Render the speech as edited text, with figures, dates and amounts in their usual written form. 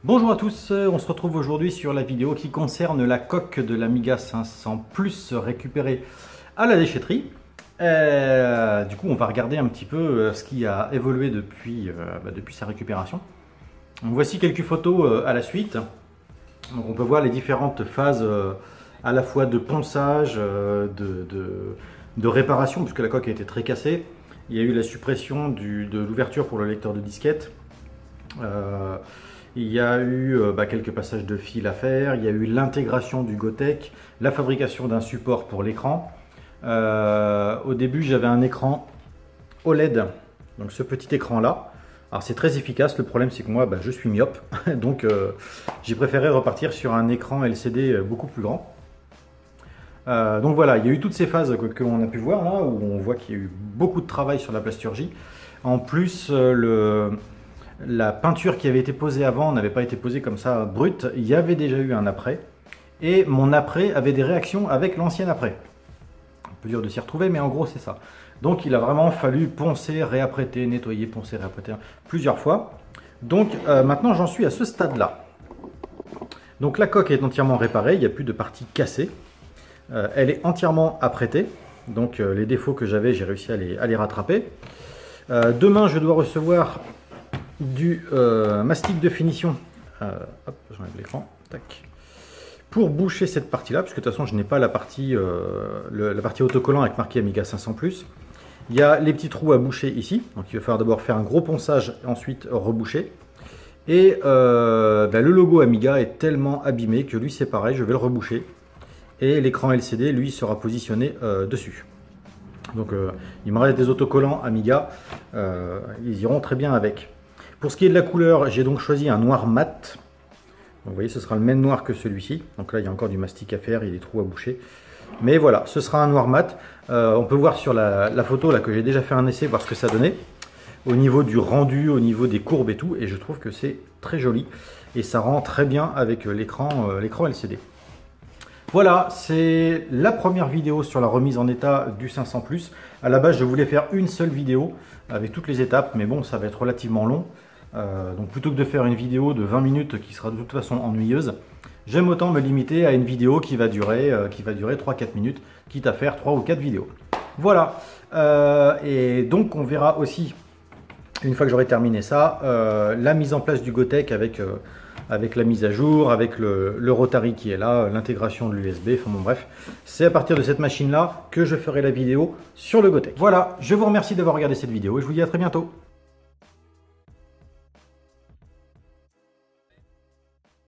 Bonjour à tous, on se retrouve aujourd'hui sur la vidéo qui concerne la coque de l'Amiga 500 Plus récupérée à la déchetterie. Du coup, on va regarder un petit peu ce qui a évolué depuis sa récupération. Donc, voici quelques photos à la suite. Donc, on peut voir les différentes phases à la fois de ponçage, de réparation, puisque la coque a été très cassée. Il y a eu la suppression de l'ouverture pour le lecteur de disquette. Il y a eu quelques passages de fil à faire, il y a eu l'intégration du Gotek, la fabrication d'un support pour l'écran. Au début, j'avais un écran OLED, donc ce petit écran là. Alors c'est très efficace, le problème c'est que moi je suis myope, donc j'ai préféré repartir sur un écran LCD beaucoup plus grand. Donc voilà, il y a eu toutes ces phases que l'on a pu voir là, où on voit qu'il y a eu beaucoup de travail sur la plasturgie. En plus, la peinture qui avait été posée avant n'avait pas été posée comme ça brute, il y avait déjà eu un après, et mon après avait des réactions avec l'ancien après. Un peu dur de s'y retrouver, mais en gros c'est ça. Donc il a vraiment fallu poncer, réapprêter, nettoyer, poncer, réapprêter plusieurs fois. Donc maintenant j'en suis à ce stade-là. Donc la coque est entièrement réparée, il n'y a plus de partie cassée. Elle est entièrement apprêtée, donc les défauts que j'avais, j'ai réussi à les rattraper. Demain je dois recevoir du mastic de finition, hop, j'enlève l'écran, tac, pour boucher cette partie là, puisque de toute façon je n'ai pas la partie autocollant avec marqué Amiga 500 Plus. Il y a les petits trous à boucher ici, donc il va falloir d'abord faire un gros ponçage et ensuite reboucher. Et le logo Amiga est tellement abîmé que lui c'est pareil, je vais le reboucher. Et l'écran LCD lui sera positionné dessus. Donc il me reste des autocollants Amiga, ils iront très bien avec. Pour ce qui est de la couleur, j'ai donc choisi un noir mat. Donc, vous voyez, ce sera le même noir que celui-ci. Donc là, il y a encore du mastic à faire, il y a des trous à boucher. Mais voilà, ce sera un noir mat. On peut voir sur la photo là que j'ai déjà fait un essai, voir ce que ça donnait. Au niveau du rendu, au niveau des courbes et tout. Et je trouve que c'est très joli. Et ça rend très bien avec l'écran LCD. Voilà, c'est la première vidéo sur la remise en état du 500 Plus. À la base, je voulais faire une seule vidéo avec toutes les étapes, mais bon, ça va être relativement long. Donc plutôt que de faire une vidéo de 20 minutes qui sera de toute façon ennuyeuse, j'aime autant me limiter à une vidéo qui va durer 3-4 minutes, quitte à faire 3 ou 4 vidéos. Voilà, et donc on verra aussi, une fois que j'aurai terminé ça, la mise en place du Gotek avec la mise à jour, avec le Rotary qui est là, l'intégration de l'USB, enfin bon bref, c'est à partir de cette machine là que je ferai la vidéo sur le Gotek. Voilà, je vous remercie d'avoir regardé cette vidéo et je vous dis à très bientôt.